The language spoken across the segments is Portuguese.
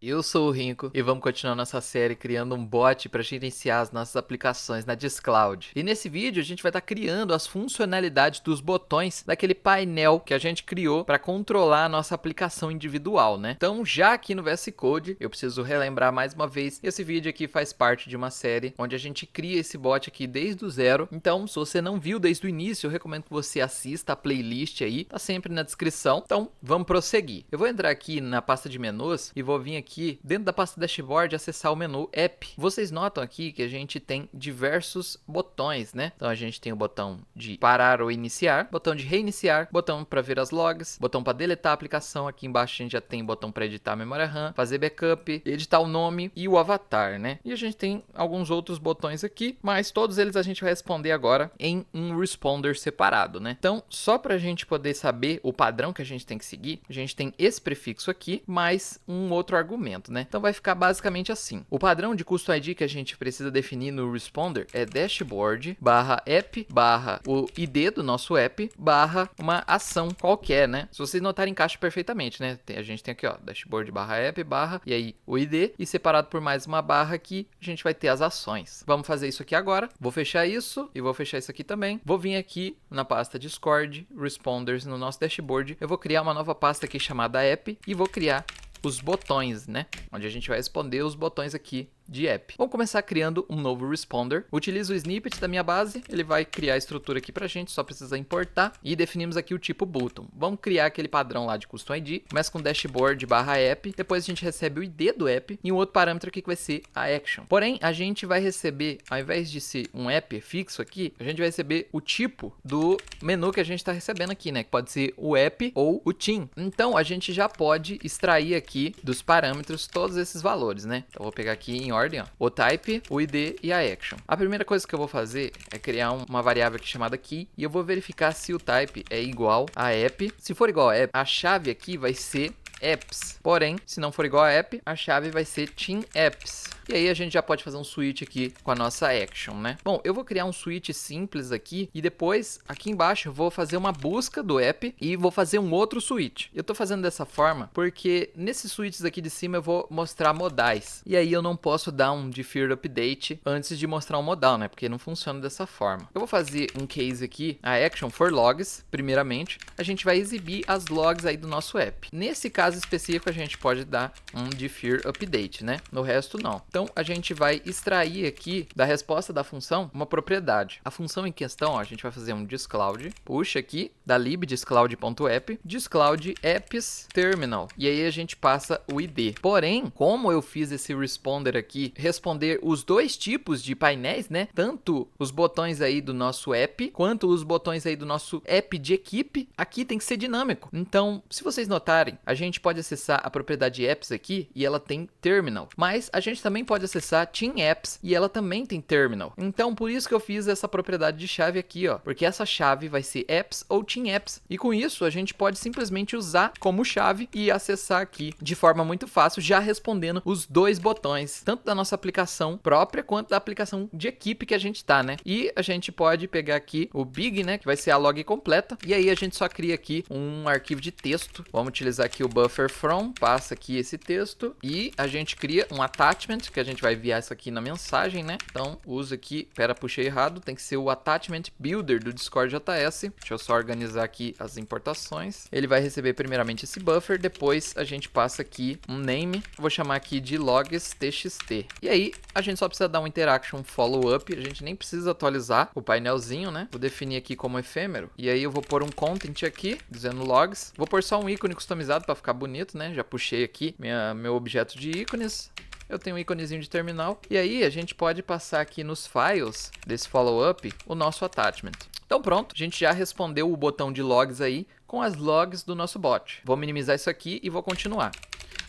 Eu sou o Rinco e vamos continuar nossa série criando um bot para gerenciar as nossas aplicações na Discloud. E nesse vídeo a gente vai estar criando as funcionalidades dos botões daquele painel que a gente criou para controlar a nossa aplicação individual, né? Então, já aqui no VS Code, eu preciso relembrar mais uma vez, esse vídeo aqui faz parte de uma série onde a gente cria esse bot aqui desde o zero. Então, se você não viu desde o início, eu recomendo que você assista a playlist aí, tá sempre na descrição. Então, vamos prosseguir. Eu vou entrar aqui na pasta de menus e vou vir aqui dentro da pasta dashboard acessar o menu app. Vocês notam aqui que a gente tem diversos botões, né? Então a gente tem o botão de parar ou iniciar, botão de reiniciar, botão para ver as logs, botão para deletar a aplicação. Aqui embaixo a gente já tem botão para editar a memória RAM, fazer backup, editar o nome e o avatar, né? E a gente tem alguns outros botões aqui, mas todos eles a gente vai responder agora em um responder separado, né? Então, só para a gente poder saber o padrão que a gente tem que seguir, a gente tem esse prefixo aqui, mais um outro argumento, né? Então vai ficar basicamente assim. O padrão de custom ID que a gente precisa definir no responder é dashboard barra app barra o ID do nosso app barra uma ação qualquer, né? Se vocês notarem, encaixa perfeitamente, né? A gente tem aqui, ó, dashboard barra app barra e aí o ID e separado por mais uma barra aqui, a gente vai ter as ações. Vamos fazer isso aqui agora. Vou fechar isso e vou fechar isso aqui também. Vou vir aqui na pasta Discord, responders no nosso dashboard. Eu vou criar uma nova pasta aqui chamada app e vou criar os botões, né? Onde a gente vai responder os botões aqui de app. Vamos começar criando um novo responder. Utilizo o snippet da minha base, ele vai criar a estrutura aqui pra gente, só precisa importar e definimos aqui o tipo button. Vamos criar aquele padrão lá de custom ID. Começa com dashboard barra app, depois a gente recebe o ID do app e um outro parâmetro aqui que vai ser a action. Porém, a gente vai receber, ao invés de ser um app fixo aqui, a gente vai receber o tipo do menu que a gente está recebendo aqui, né? Que pode ser o app ou o team. Então, a gente já pode extrair aqui dos parâmetros todos esses valores, né? Então, eu vou pegar aqui em ordem, ó, o type, o id e a action. A primeira coisa que eu vou fazer é criar uma variável aqui chamada key e eu vou verificar se o type é igual a app. Se for igual a app, a chave aqui vai ser apps. Porém, se não for igual a app, a chave vai ser team apps. E aí a gente já pode fazer um switch aqui com a nossa action, né? Bom, eu vou criar um switch simples aqui e depois aqui embaixo eu vou fazer uma busca do app e vou fazer um outro switch. Eu tô fazendo dessa forma porque nesses switches aqui de cima eu vou mostrar modais. E aí eu não posso dar um deferred update antes de mostrar um modal, né? Porque não funciona dessa forma. Eu vou fazer um case aqui, a action for logs, primeiramente. A gente vai exibir as logs aí do nosso app. Nesse caso específico a gente pode dar um defer update, né? No resto não. Então a gente vai extrair aqui da resposta da função uma propriedade. A função em questão, ó, a gente vai fazer um discloud, puxa aqui da lib discloud.app, discloud apps terminal. E aí a gente passa o id. Porém, como eu fiz esse responder aqui, responder os dois tipos de painéis, né? Tanto os botões aí do nosso app, quanto os botões aí do nosso app de equipe, aqui tem que ser dinâmico. Então, se vocês notarem, a gente pode acessar a propriedade apps aqui e ela tem terminal. Mas a gente também pode acessar team apps e ela também tem terminal. Então, por isso que eu fiz essa propriedade de chave aqui, ó. Porque essa chave vai ser apps ou team apps. E com isso, a gente pode simplesmente usar como chave e acessar aqui de forma muito fácil, já respondendo os dois botões, tanto da nossa aplicação própria, quanto da aplicação de equipe que a gente tá, né? E a gente pode pegar aqui o big, né? Que vai ser a log completa. E aí a gente só cria aqui um arquivo de texto. Vamos utilizar aqui o buffer from, passa aqui esse texto e a gente cria um attachment, que a gente vai enviar isso aqui na mensagem, né? Então, usa aqui, puxei errado, tem que ser o attachment builder do Discord JS. Deixa eu só organizar aqui as importações. Ele vai receber primeiramente esse buffer, depois a gente passa aqui um name, vou chamar aqui de logs.txt. E aí, a gente só precisa dar um interaction follow-up, a gente nem precisa atualizar o painelzinho, né? Vou definir aqui como efêmero. E aí eu vou pôr um content aqui, dizendo logs. Vou pôr só um ícone customizado para ficar bonito, né? Já puxei aqui meu objeto de ícones. Eu tenho um íconezinho de terminal. E aí a gente pode passar aqui nos files desse follow-up o nosso attachment. Então pronto, a gente já respondeu o botão de logs aí com as logs do nosso bot. Vou minimizar isso aqui e vou continuar.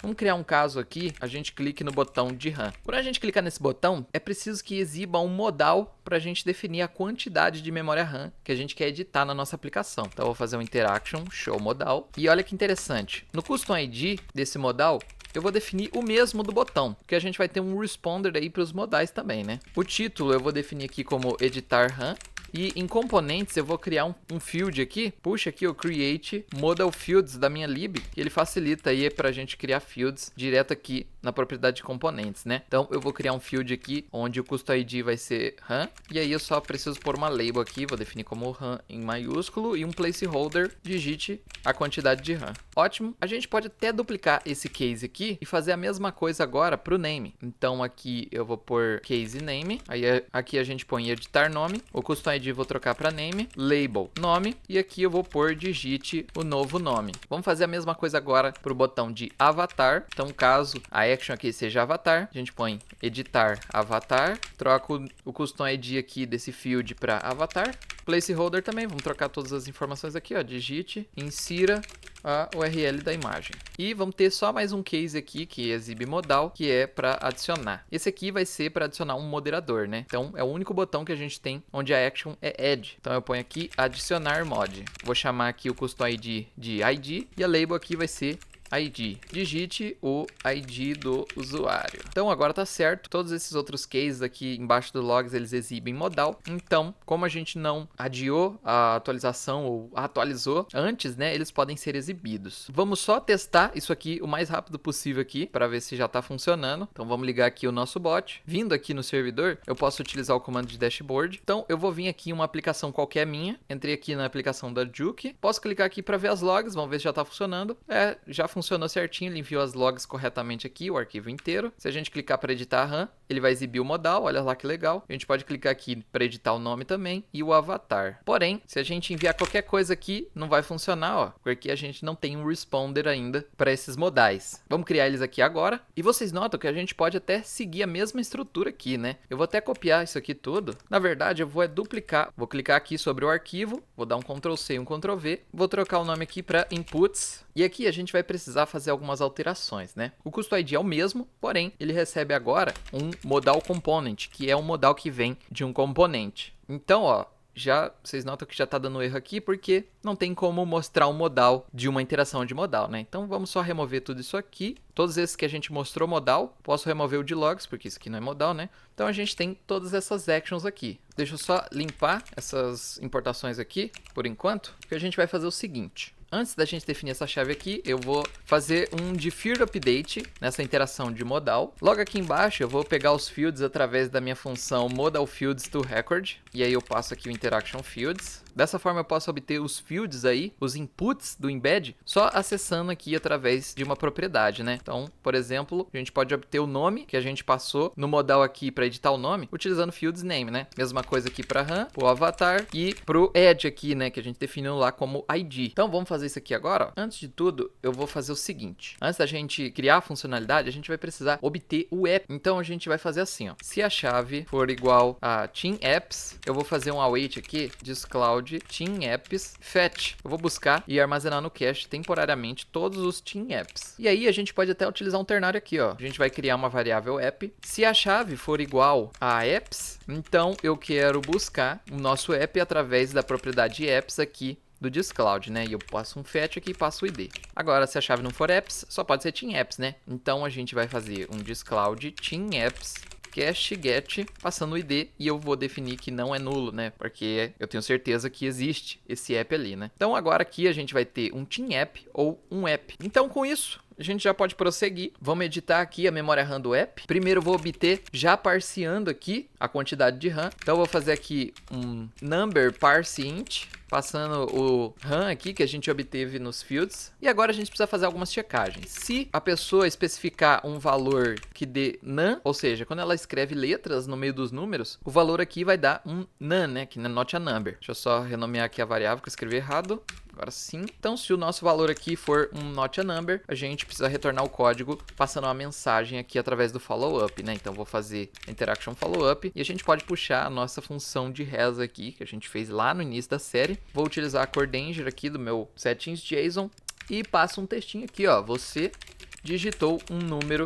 Vamos criar um caso aqui, a gente clique no botão de RAM. Quando a gente clicar nesse botão, é preciso que exiba um modal para a gente definir a quantidade de memória RAM que a gente quer editar na nossa aplicação. Então eu vou fazer um interaction show modal. E olha que interessante, no custom ID desse modal, eu vou definir o mesmo do botão, porque a gente vai ter um responder aí para os modais também, né? O título eu vou definir aqui como editar RAM. E em componentes eu vou criar um field aqui. Puxa aqui o create modal fields da minha lib. E ele facilita aí pra gente criar fields direto aqui na propriedade de componentes, né? Então eu vou criar um field aqui onde o custom ID vai ser RAM. E aí eu só preciso pôr uma label aqui. Vou definir como RAM em maiúsculo. E um placeholder, digite a quantidade de RAM. Ótimo. A gente pode até duplicar esse case aqui e fazer a mesma coisa agora pro name. Então aqui eu vou pôr case name. Aí aqui a gente põe editar nome. O custom ID eu vou trocar para name. Label nome. E aqui eu vou pôr digite o novo nome. Vamos fazer a mesma coisa agora pro botão de avatar. Então caso a action aqui seja avatar, a gente põe editar avatar. Troco o custom ID aqui desse field para avatar. Placeholder também, vamos trocar todas as informações aqui, ó, digite, insira a URL da imagem. E vamos ter só mais um case aqui, que é exibe modal, que é para adicionar. Esse aqui vai ser para adicionar um moderador, né? Então, é o único botão que a gente tem onde a action é add. Então, eu ponho aqui adicionar mod. Vou chamar aqui o custom ID de ID e a label aqui vai ser ID. Digite o ID do usuário. Então agora tá certo. Todos esses outros cases aqui embaixo do logs, eles exibem modal. Então, como a gente não adiou a atualização ou atualizou antes, né, eles podem ser exibidos. Vamos só testar isso aqui o mais rápido possível aqui para ver se já tá funcionando. Então vamos ligar aqui o nosso bot. Vindo aqui no servidor, eu posso utilizar o comando de dashboard. Então eu vou vir aqui em uma aplicação qualquer minha. Entrei aqui na aplicação da Juke. Posso clicar aqui para ver as logs. Vamos ver se já tá funcionando. Já funcionou certinho, ele enviou as logs corretamente aqui, o arquivo inteiro. Se a gente clicar para editar a RAM, ele vai exibir o modal, olha lá que legal. A gente pode clicar aqui para editar o nome também e o avatar. Porém, se a gente enviar qualquer coisa aqui, não vai funcionar, ó, porque a gente não tem um responder ainda para esses modais. Vamos criar eles aqui agora. E vocês notam que a gente pode até seguir a mesma estrutura aqui, né? Eu vou até copiar isso aqui tudo. Na verdade, eu vou duplicar. Vou clicar aqui sobre o arquivo, vou dar um Ctrl+C e um Ctrl+V. Vou trocar o nome aqui para inputs. E aqui a gente vai precisar fazer algumas alterações, né? O custom ID é o mesmo, porém, ele recebe agora um modal component, que é um modal que vem de um componente. Então, ó, vocês notam que já tá dando erro aqui, porque não tem como mostrar um modal de uma interação de modal, né? Então, vamos só remover tudo isso aqui. Todos esses que a gente mostrou modal, posso remover o de logs, porque isso aqui não é modal, né? Então, a gente tem todas essas actions aqui. Deixa eu só limpar essas importações aqui, por enquanto, porque a gente vai fazer o seguinte. Antes da gente definir essa chave aqui, eu vou fazer um deferred update nessa interação de modal. Logo aqui embaixo, eu vou pegar os fields através da minha função modal fields to record. E aí eu passo aqui o interaction fields. Dessa forma eu posso obter os fields aí, os inputs do embed, só acessando aqui através de uma propriedade, né? Então, por exemplo, a gente pode obter o nome que a gente passou no modal aqui para editar o nome, utilizando fields name, né? Mesma coisa aqui para RAM, o avatar e pro add aqui, né? Que a gente definiu lá como ID. Então, vamos fazer isso aqui agora, ó. Antes de tudo, eu vou fazer o seguinte. Antes da gente criar a funcionalidade, a gente vai precisar obter o app. Então, a gente vai fazer assim, ó. Se a chave for igual a team apps, eu vou fazer um await aqui, discloud team apps fetch. Eu vou buscar e armazenar no cache temporariamente todos os team apps. E aí a gente pode até utilizar um ternário aqui, ó. A gente vai criar uma variável app. Se a chave for igual a apps, então eu quero buscar o nosso app através da propriedade apps aqui do discloud, né? E eu passo um fetch aqui e passo o ID. Agora, se a chave não for apps, só pode ser team apps, né? Então a gente vai fazer um discloud team apps cache get, passando o ID, e eu vou definir que não é nulo, né? Porque eu tenho certeza que existe esse app ali, né? Então agora aqui a gente vai ter um team app ou um app. Então com isso, a gente já pode prosseguir. Vamos editar aqui a memória RAM do app. Primeiro eu vou obter, já parseando aqui, a quantidade de RAM. Então eu vou fazer aqui um number parse int, passando o RAM aqui que a gente obteve nos fields. E agora a gente precisa fazer algumas checagens. Se a pessoa especificar um valor que dê none, ou seja, quando ela escreve letras no meio dos números, o valor aqui vai dar um none, né? Que não é not a number. Deixa eu só renomear aqui a variável que eu escrevi errado. Agora sim. Então, se o nosso valor aqui for um not a number, a gente precisa retornar o código passando uma mensagem aqui através do follow-up, né? Então, vou fazer interaction follow-up e a gente pode puxar a nossa função de res aqui, que a gente fez lá no início da série. Vou utilizar a CoreDanger aqui do meu settings.json e passo um textinho aqui, ó. Você digitou um número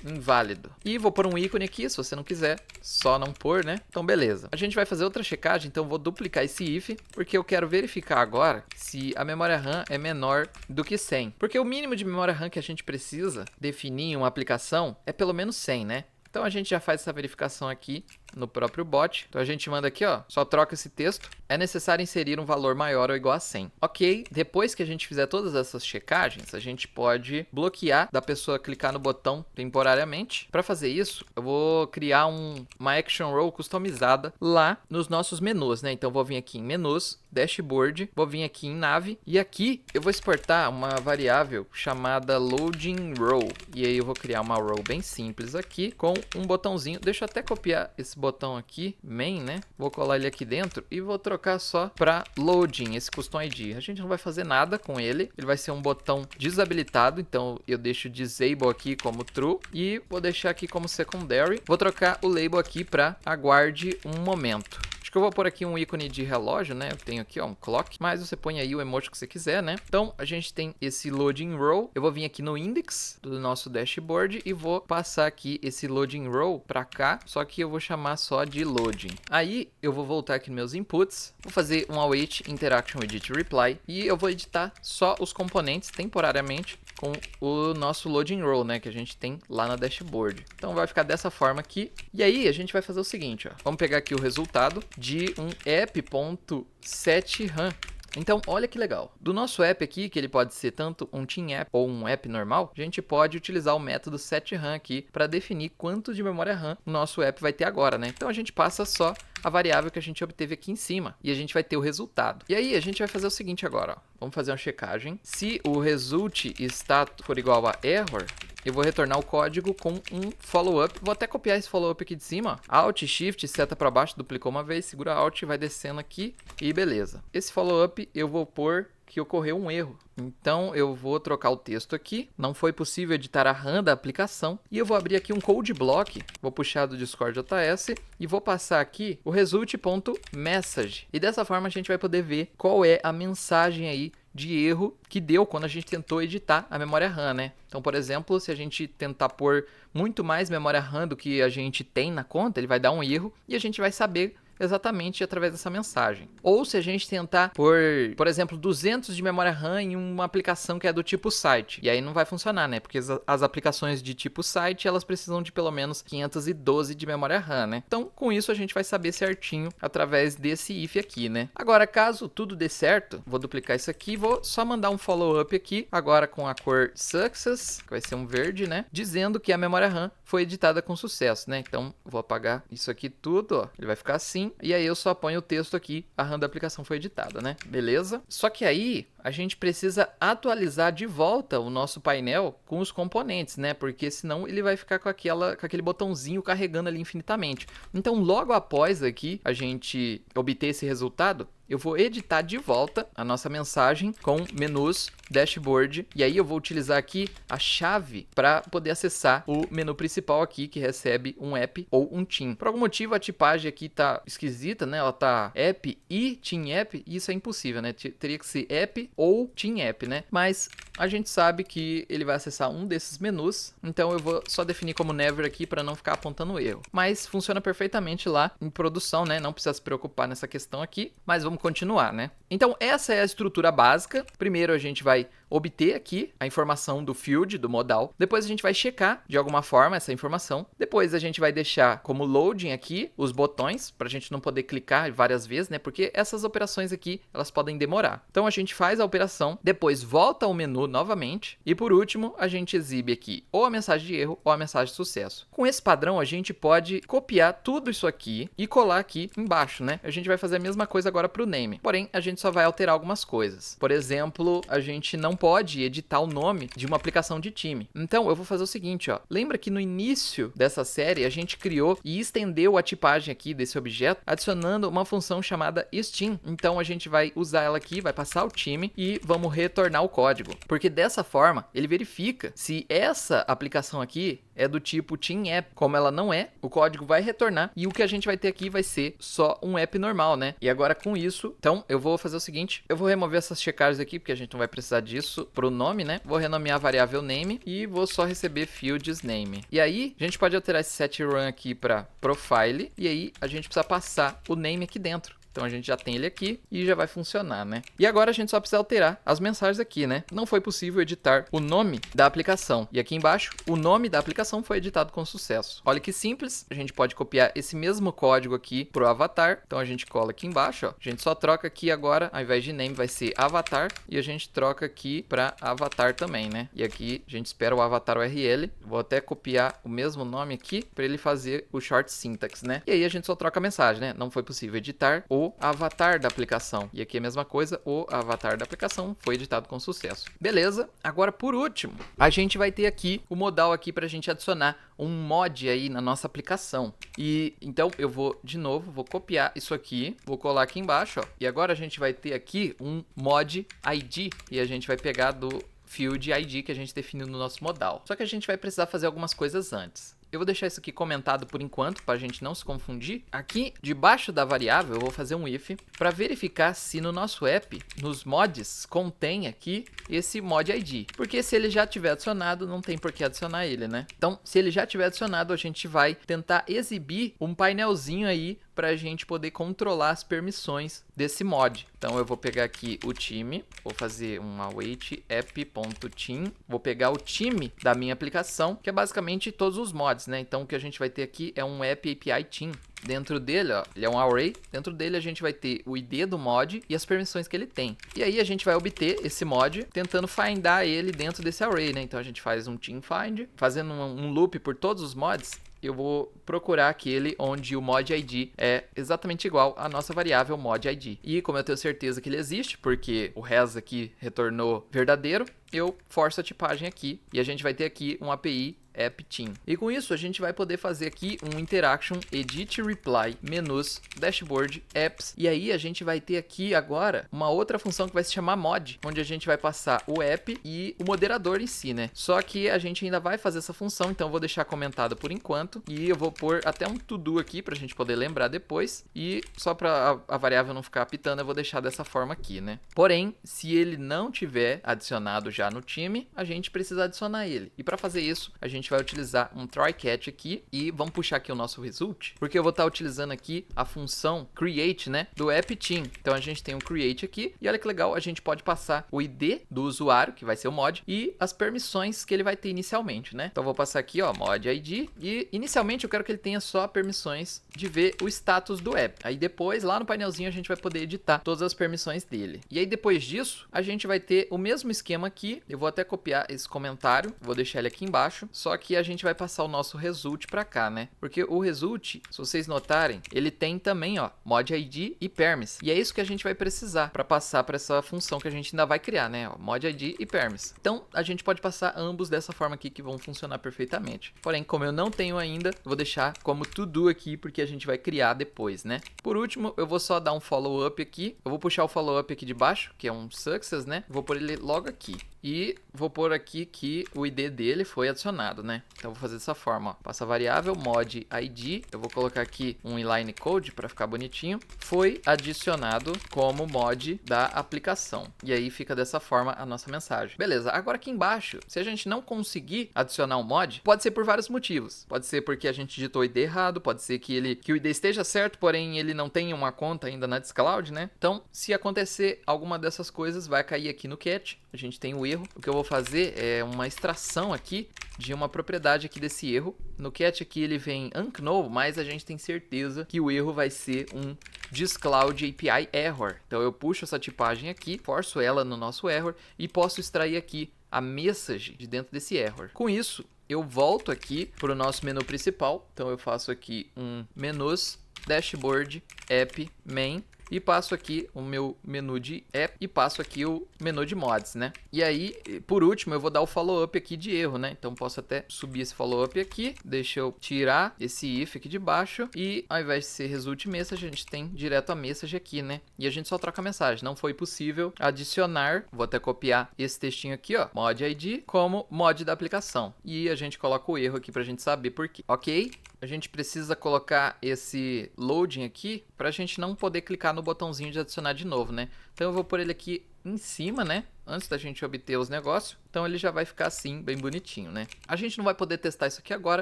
inválido. E vou pôr um ícone aqui, se você não quiser, só não pôr, né? Então, beleza. A gente vai fazer outra checagem, então vou duplicar esse if, porque eu quero verificar agora se a memória RAM é menor do que 100. Porque o mínimo de memória RAM que a gente precisa definir em uma aplicação é pelo menos 100, né? Então, a gente já faz essa verificação aqui no próprio bot. Então a gente manda aqui, ó, só troca esse texto. É necessário inserir um valor maior ou igual a 100. Ok, depois que a gente fizer todas essas checagens, a gente pode bloquear da pessoa clicar no botão temporariamente. Para fazer isso, eu vou criar uma action row customizada lá nos nossos menus, né? Então eu vou vir aqui em menus, dashboard, vou vir aqui em nave e aqui eu vou exportar uma variável chamada loading row. E aí eu vou criar uma row bem simples aqui com um botãozinho. Deixa eu até copiar esse botão aqui, main, né? Vou colar ele aqui dentro e vou trocar só para loading, esse custom ID. A gente não vai fazer nada com ele. Ele vai ser um botão desabilitado, então eu deixo disable aqui como true e vou deixar aqui como secondary. Vou trocar o label aqui para aguarde um momento. Acho que eu vou pôr aqui um ícone de relógio, né? Eu tenho aqui, ó, um clock, mas você põe aí o emoji que você quiser, né? Então, a gente tem esse loading row. Eu vou vir aqui no index do nosso dashboard e vou passar aqui esse loading row para cá, só que eu vou chamar só de loading. Aí, eu vou voltar aqui nos meus inputs, vou fazer um await interaction edit reply e eu vou editar só os componentes temporariamente com o nosso loading row, né, que a gente tem lá na dashboard. Então vai ficar dessa forma aqui. E aí a gente vai fazer o seguinte, ó. Vamos pegar aqui o resultado de um app.setRun. Então, olha que legal. Do nosso app aqui, que ele pode ser tanto um Team App ou um app normal, a gente pode utilizar o método setRun aqui para definir quanto de memória RAM o nosso app vai ter agora, né? Então, a gente passa só a variável que a gente obteve aqui em cima e a gente vai ter o resultado. E aí, a gente vai fazer o seguinte agora, ó. Vamos fazer uma checagem. Se o result status for igual a error, eu vou retornar o código com um follow-up. Vou até copiar esse follow-up aqui de cima. Alt, Shift, seta para baixo, duplicou uma vez, segura Alt, vai descendo aqui e beleza. Esse follow-up eu vou pôr que ocorreu um erro. Então eu vou trocar o texto aqui. Não foi possível editar a RAM da aplicação. E eu vou abrir aqui um code block. Vou puxar do Discord JS e vou passar aqui o result.message. E dessa forma a gente vai poder ver qual é a mensagem aí de erro que deu quando a gente tentou editar a memória RAM, né? Então, por exemplo, se a gente tentar pôr muito mais memória RAM do que a gente tem na conta, ele vai dar um erro e a gente vai saber exatamente através dessa mensagem. Ou se a gente tentar por exemplo, 200 de memória RAM em uma aplicação que é do tipo site. E aí não vai funcionar, né? Porque as aplicações de tipo site, elas precisam de pelo menos 512 de memória RAM, né? Então, com isso, a gente vai saber certinho através desse if aqui, né? Agora, caso tudo dê certo, vou duplicar isso aqui, vou só mandar um follow-up aqui, agora com a cor success, que vai ser um verde, né? Dizendo que a memória RAM foi editada com sucesso, né? Então, vou apagar isso aqui tudo, ó. Ele vai ficar assim. E aí eu só ponho o texto aqui, a RAM da aplicação foi editada, né? Beleza? Só que aí a gente precisa atualizar de volta o nosso painel com os componentes, né? Porque senão ele vai ficar com aquele botãozinho carregando ali infinitamente. Então, logo após aqui a gente obter esse resultado, eu vou editar de volta a nossa mensagem com menus, dashboard, e aí eu vou utilizar aqui a chave para poder acessar o menu principal aqui, que recebe um app ou um team. Por algum motivo a tipagem aqui tá esquisita, né? Ela tá app e team app, e isso é impossível, né? Teria que ser app ou team app, né? Mas a gente sabe que ele vai acessar um desses menus, então eu vou só definir como never aqui para não ficar apontando erro. Mas funciona perfeitamente lá em produção, né? Não precisa se preocupar nessa questão aqui, mas vamos continuar, né? Então essa é a estrutura básica. Primeiro a gente vai obter aqui a informação do field, do modal. Depois a gente vai checar de alguma forma essa informação. Depois a gente vai deixar como loading aqui os botões, para a gente não poder clicar várias vezes, né? Porque essas operações aqui, elas podem demorar. Então a gente faz a operação, depois volta ao menu novamente e por último a gente exibe aqui ou a mensagem de erro ou a mensagem de sucesso. Com esse padrão a gente pode copiar tudo isso aqui e colar aqui embaixo, né? A gente vai fazer a mesma coisa agora para o name. Porém, a gente só vai alterar algumas coisas. Por exemplo, a gente não pode editar o nome de uma aplicação de time. Então, eu vou fazer o seguinte, ó. Lembra que no início dessa série a gente criou e estendeu a tipagem aqui desse objeto, adicionando uma função chamada steam. Então, a gente vai usar ela aqui, vai passar o time e vamos retornar o código. Porque dessa forma, ele verifica se essa aplicação aqui é do tipo Team App. Como ela não é, o código vai retornar e o que a gente vai ter aqui vai ser só um app normal, né? E agora com isso, então eu vou fazer o seguinte, eu vou remover essas checagens aqui, porque a gente não vai precisar disso pro nome, né? Vou renomear a variável name e vou só receber fields name. E aí, a gente pode alterar esse setRun aqui para profile e aí a gente precisa passar o name aqui dentro. Então a gente já tem ele aqui e já vai funcionar, né? E agora a gente só precisa alterar as mensagens aqui, né? Não foi possível editar o nome da aplicação. E aqui embaixo, o nome da aplicação foi editado com sucesso. Olha que simples, a gente pode copiar esse mesmo código aqui pro avatar. Então a gente cola aqui embaixo, ó. A gente só troca aqui agora, ao invés de name vai ser avatar, e a gente troca aqui para avatar também, né? E aqui a gente espera o avatar URL. Vou até copiar o mesmo nome aqui para ele fazer o short syntax, né? E aí a gente só troca a mensagem, né? Não foi possível editar o avatar da aplicação. E aqui a mesma coisa, o avatar da aplicação foi editado com sucesso. Beleza? Agora por último, a gente vai ter aqui o modal aqui para a gente adicionar um mod aí na nossa aplicação. E então eu vou de novo, vou copiar isso aqui, vou colar aqui embaixo, ó. E agora a gente vai ter aqui um mod ID e a gente vai pegar do field ID que a gente definiu no nosso modal. Só que a gente vai precisar fazer algumas coisas antes. Eu vou deixar isso aqui comentado por enquanto, para a gente não se confundir. Aqui, debaixo da variável, eu vou fazer um if para verificar se no nosso app, nos mods, contém aqui esse mod ID. Porque se ele já tiver adicionado, não tem por que adicionar ele, né? Então, se ele já tiver adicionado, a gente vai tentar exibir um painelzinho aí para a gente poder controlar as permissões desse mod. Então eu vou pegar aqui o time, vou fazer um await app.team, vou pegar o time da minha aplicação, que é basicamente todos os mods, né? Então o que a gente vai ter aqui é um app API team. Dentro dele, ó, ele é um array, dentro dele a gente vai ter o ID do mod e as permissões que ele tem. E aí a gente vai obter esse mod tentando findar ele dentro desse array, né? Então a gente faz um team find, fazendo um loop por todos os mods. Eu vou procurar aquele onde o mod ID é exatamente igual à nossa variável mod ID. E como eu tenho certeza que ele existe, porque o res aqui retornou verdadeiro, eu forço a tipagem aqui e a gente vai ter aqui um API app team. E com isso a gente vai poder fazer aqui um interaction edit reply menus dashboard apps, e aí a gente vai ter aqui agora uma outra função que vai se chamar mod, onde a gente vai passar o app e o moderador em si, né? Só que a gente ainda vai fazer essa função, então eu vou deixar comentado por enquanto e eu vou pôr até um to-do aqui pra gente poder lembrar depois, e só para a variável não ficar apitando eu vou deixar dessa forma aqui, né? Porém, se ele não tiver adicionado já no time, a gente precisa adicionar ele. E para fazer isso, a gente vai utilizar um try catch aqui e vamos puxar aqui o nosso result, porque eu vou estar utilizando aqui a função create, né, do app team. Então a gente tem um create aqui e olha que legal, a gente pode passar o ID do usuário, que vai ser o mod, e as permissões que ele vai ter inicialmente, né? Então eu vou passar aqui, ó, mod ID, e inicialmente eu quero que ele tenha só permissões de ver o status do app. Aí depois, lá no painelzinho, a gente vai poder editar todas as permissões dele. E aí depois disso, a gente vai ter o mesmo esquema aqui. Eu vou até copiar esse comentário, vou deixar ele aqui embaixo, só que a gente vai passar o nosso result para cá, né? Porque o result, se vocês notarem, ele tem também, ó, mod ID e permiss. E é isso que a gente vai precisar para passar para essa função que a gente ainda vai criar, né? Ó, mod ID e permiss. Então, a gente pode passar ambos dessa forma aqui que vão funcionar perfeitamente. Porém, como eu não tenho ainda, eu vou deixar como to do aqui, porque a gente vai criar depois, né? Por último, eu vou só dar um follow up aqui. Eu vou puxar o follow up aqui de baixo, que é um success, né? Vou pôr ele logo aqui. E vou pôr aqui que o ID dele foi adicionado, né? Então, eu vou fazer dessa forma, ó. Passa a variável mod ID. Eu vou colocar aqui um inline code para ficar bonitinho. Foi adicionado como mod da aplicação. E aí fica dessa forma a nossa mensagem. Beleza, agora aqui embaixo, se a gente não conseguir adicionar um mod, pode ser por vários motivos. Pode ser porque a gente digitou o ID errado, pode ser que o ID esteja certo, porém ele não tem uma conta ainda na Discloud, né? Então, se acontecer alguma dessas coisas, vai cair aqui no catch. A gente tem o erro. O que eu vou fazer é uma extração aqui de uma propriedade aqui desse erro. No catch aqui ele vem unknown, mas a gente tem certeza que o erro vai ser um Discloud API error. Então eu puxo essa tipagem aqui, forço ela no nosso error e posso extrair aqui a message de dentro desse error. Com isso, eu volto aqui para o nosso menu principal. Então eu faço aqui um menus dashboard app main e passo aqui o meu menu de app e passo aqui o menu de mods, né? E aí, por último, eu vou dar o follow-up aqui de erro, né? Então, posso até subir esse follow-up aqui. Deixa eu tirar esse if aqui de baixo. E, ao invés de ser result message, a gente tem direto a message aqui, né? E a gente só troca a mensagem. Não foi possível adicionar, vou até copiar esse textinho aqui, ó, mod ID, como mod da aplicação. E a gente coloca o erro aqui pra gente saber por quê. Ok? A gente precisa colocar esse loading aqui para a gente não poder clicar no botãozinho de adicionar de novo, né? Então eu vou pôr ele aqui em cima, né? Antes da gente obter os negócios. Então ele já vai ficar assim, bem bonitinho, né? A gente não vai poder testar isso aqui agora,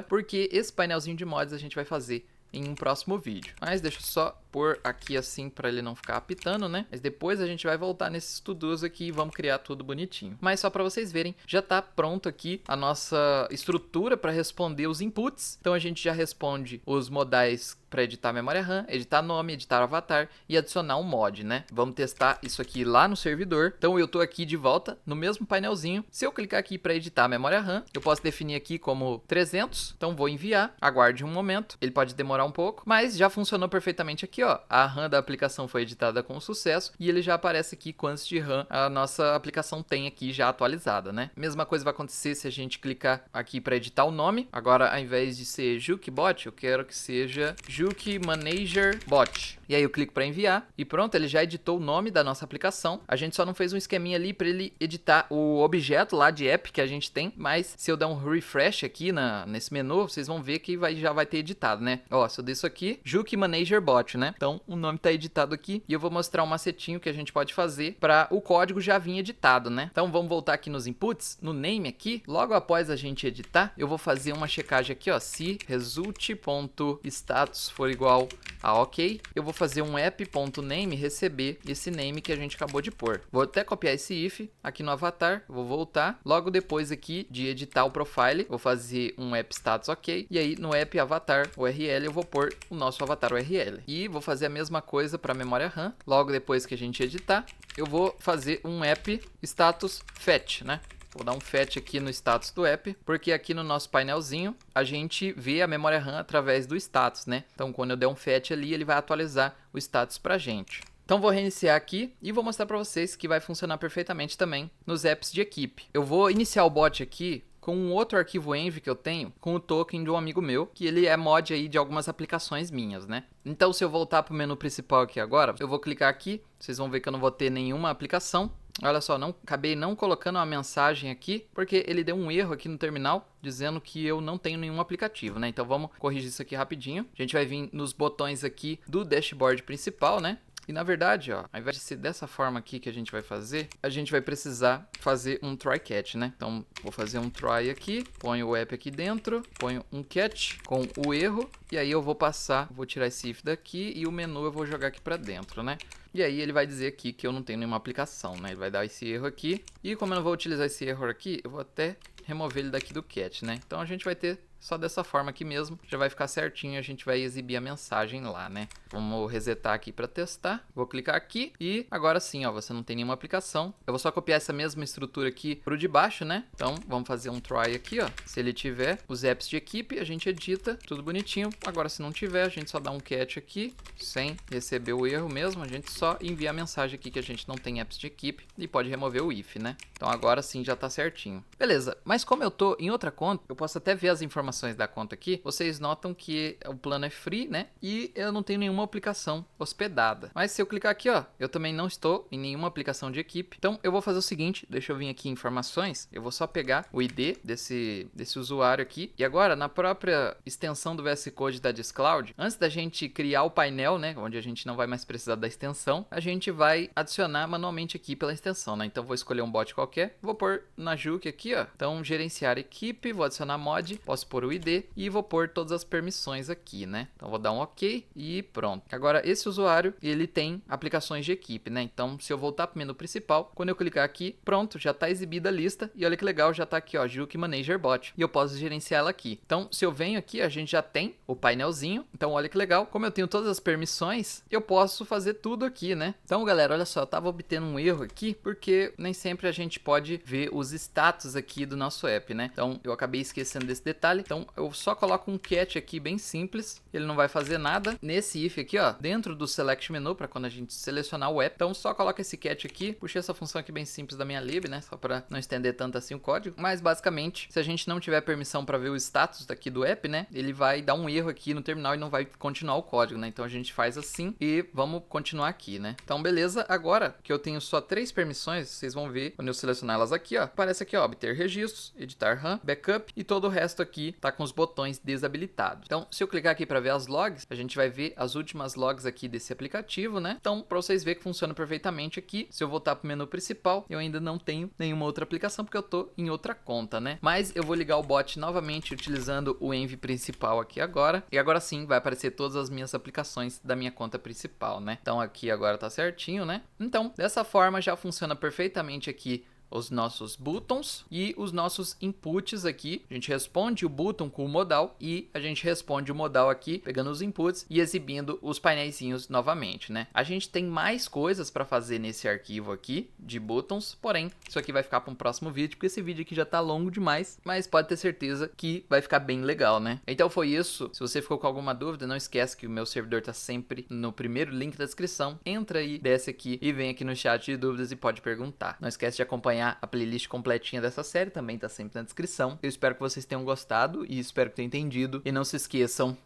porque esse painelzinho de mods a gente vai fazer em um próximo vídeo. Mas deixa eu só pôr aqui assim para ele não ficar apitando, né? Mas depois a gente vai voltar nesses to-dos aqui e vamos criar tudo bonitinho. Mas só para vocês verem, já tá pronto aqui a nossa estrutura para responder os inputs. Então a gente já responde os modais para editar memória RAM, editar nome, editar avatar e adicionar um mod, né? Vamos testar isso aqui lá no servidor. Então eu tô aqui de volta no mesmo painelzinho. Se eu clicar aqui para editar a memória RAM, eu posso definir aqui como 300. Então vou enviar, aguarde um momento. Ele pode demorar um pouco, mas já funcionou perfeitamente aqui, ó. A RAM da aplicação foi editada com sucesso e ele já aparece aqui quantos de RAM a nossa aplicação tem aqui já atualizada, né? Mesma coisa vai acontecer se a gente clicar aqui para editar o nome. Agora, ao invés de ser JukeBot, eu quero que seja Juke Manager Bot. E aí eu clico para enviar e pronto, ele já editou o nome da nossa aplicação. A gente só não fez um esqueminha ali para ele editar o objeto lá de app que a gente tem, mas se eu der um refresh aqui nesse menu, vocês vão ver que já vai ter editado, né? Ó, se eu der isso aqui, Juke Manager Bot, né? Então o nome tá editado aqui e eu vou mostrar um macetinho que a gente pode fazer para o código já vir editado, né? Então vamos voltar aqui nos inputs, no name aqui. Logo após a gente editar, eu vou fazer uma checagem aqui, ó, se result.status for igual a ok, eu vou fazer um app.name receber esse name que a gente acabou de pôr. Vou até copiar esse if aqui no avatar, vou voltar. Logo depois aqui de editar o profile, vou fazer um app status ok. E aí no app avatar URL eu vou pôr o nosso avatar URL. E vou fazer a mesma coisa para a memória RAM. Logo depois que a gente editar, eu vou fazer um app status fetch, né? Vou dar um fetch aqui no status do app, porque aqui no nosso painelzinho a gente vê a memória RAM através do status, né? Então quando eu der um fetch ali, ele vai atualizar o status pra gente. Então vou reiniciar aqui e vou mostrar para vocês que vai funcionar perfeitamente também nos apps de equipe. Eu vou iniciar o bot aqui com um outro arquivo env que eu tenho, com o token de um amigo meu, que ele é mod aí de algumas aplicações minhas, né? Então se eu voltar para o menu principal aqui agora, eu vou clicar aqui, vocês vão ver que eu não vou ter nenhuma aplicação. Olha só, acabei não colocando uma mensagem aqui, porque ele deu um erro aqui no terminal, dizendo que eu não tenho nenhum aplicativo, né? Então vamos corrigir isso aqui rapidinho. A gente vai vir nos botões aqui do dashboard principal, né? E na verdade, ó, ao invés de ser dessa forma aqui que a gente vai fazer, a gente vai precisar fazer um try catch, né? Então, vou fazer um try aqui, ponho o app aqui dentro, ponho um catch com o erro, e aí eu vou passar, vou tirar esse if daqui e o menu eu vou jogar aqui pra dentro, né? E aí ele vai dizer aqui que eu não tenho nenhuma aplicação, né? Ele vai dar esse erro aqui, e como eu não vou utilizar esse erro aqui, eu vou até remover ele daqui do catch, né? Então a gente vai ter só dessa forma aqui mesmo, já vai ficar certinho, a gente vai exibir a mensagem lá, né? Vamos resetar aqui para testar. Vou clicar aqui e agora sim, ó, você não tem nenhuma aplicação. Eu vou só copiar essa mesma estrutura aqui pro de baixo, né? Então, vamos fazer um try aqui, ó. Se ele tiver os apps de equipe, a gente edita, tudo bonitinho. Agora, se não tiver, a gente só dá um catch aqui, sem receber o erro mesmo. A gente só envia a mensagem aqui que a gente não tem apps de equipe e pode remover o if, né? Então, agora sim já tá certinho. Beleza, mas como eu tô em outra conta, eu posso até ver as informações da conta aqui, vocês notam que o plano é free, né? E eu não tenho nenhuma aplicação hospedada. Mas se eu clicar aqui, ó, eu também não estou em nenhuma aplicação de equipe. Então eu vou fazer o seguinte, deixa eu vir aqui em informações, eu vou só pegar o ID desse usuário aqui. E agora, na própria extensão do VS Code da Discloud, antes da gente criar o painel, né, onde a gente não vai mais precisar da extensão, a gente vai adicionar manualmente aqui pela extensão, né? Então vou escolher um bot qualquer, vou pôr na Juke aqui, ó. Então gerenciar equipe, vou adicionar mod, posso pôr o ID e vou pôr todas as permissões aqui, né? Então vou dar um OK e pronto. Agora esse usuário, ele tem aplicações de equipe, né? Então se eu voltar para o menu principal, quando eu clicar aqui, pronto, já está exibida a lista e olha que legal, já está aqui, ó, Juke Manager Bot e eu posso gerenciar ela aqui. Então se eu venho aqui, a gente já tem o painelzinho. Então olha que legal, como eu tenho todas as permissões, eu posso fazer tudo aqui, né? Então galera, olha só, eu tava obtendo um erro aqui porque nem sempre a gente pode ver os status aqui do nosso app, né? Então eu acabei esquecendo desse detalhe. Então eu só coloco um catch aqui bem simples, ele não vai fazer nada. Nesse if aqui, ó, dentro do select menu, para quando a gente selecionar o app, então só coloca esse catch aqui. Puxei essa função aqui bem simples da minha lib, né, só para não estender tanto assim o código. Mas basicamente, se a gente não tiver permissão para ver o status daqui do app, né, ele vai dar um erro aqui no terminal e não vai continuar o código, né? Então a gente faz assim e vamos continuar aqui, né? Então beleza, agora que eu tenho só 3 permissões, vocês vão ver quando eu selecionar elas aqui, ó, aparece aqui, ó, obter registros, editar RAM, backup e todo o resto aqui tá com os botões desabilitados. Então, se eu clicar aqui para ver as logs, a gente vai ver as últimas logs aqui desse aplicativo, né? Então, para vocês verem que funciona perfeitamente aqui, se eu voltar para o menu principal, eu ainda não tenho nenhuma outra aplicação porque eu tô em outra conta, né? Mas eu vou ligar o bot novamente utilizando o Envy principal aqui agora, e agora sim vai aparecer todas as minhas aplicações da minha conta principal, né? Então aqui agora tá certinho, né? Então, dessa forma já funciona perfeitamente aqui os nossos buttons e os nossos inputs aqui. A gente responde o button com o modal e a gente responde o modal aqui, pegando os inputs e exibindo os painéisinhos novamente, né? A gente tem mais coisas para fazer nesse arquivo aqui de buttons, porém, isso aqui vai ficar para um próximo vídeo, porque esse vídeo aqui já tá longo demais, mas pode ter certeza que vai ficar bem legal, né? Então foi isso. Se você ficou com alguma dúvida, não esquece que o meu servidor tá sempre no primeiro link da descrição. Entra aí, desce aqui e vem aqui no chat de dúvidas e pode perguntar. Não esquece de acompanhar a playlist completinha dessa série, também tá sempre na descrição. Eu espero que vocês tenham gostado e espero que tenham entendido. E não se esqueçam,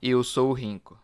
eu sou o Rinco.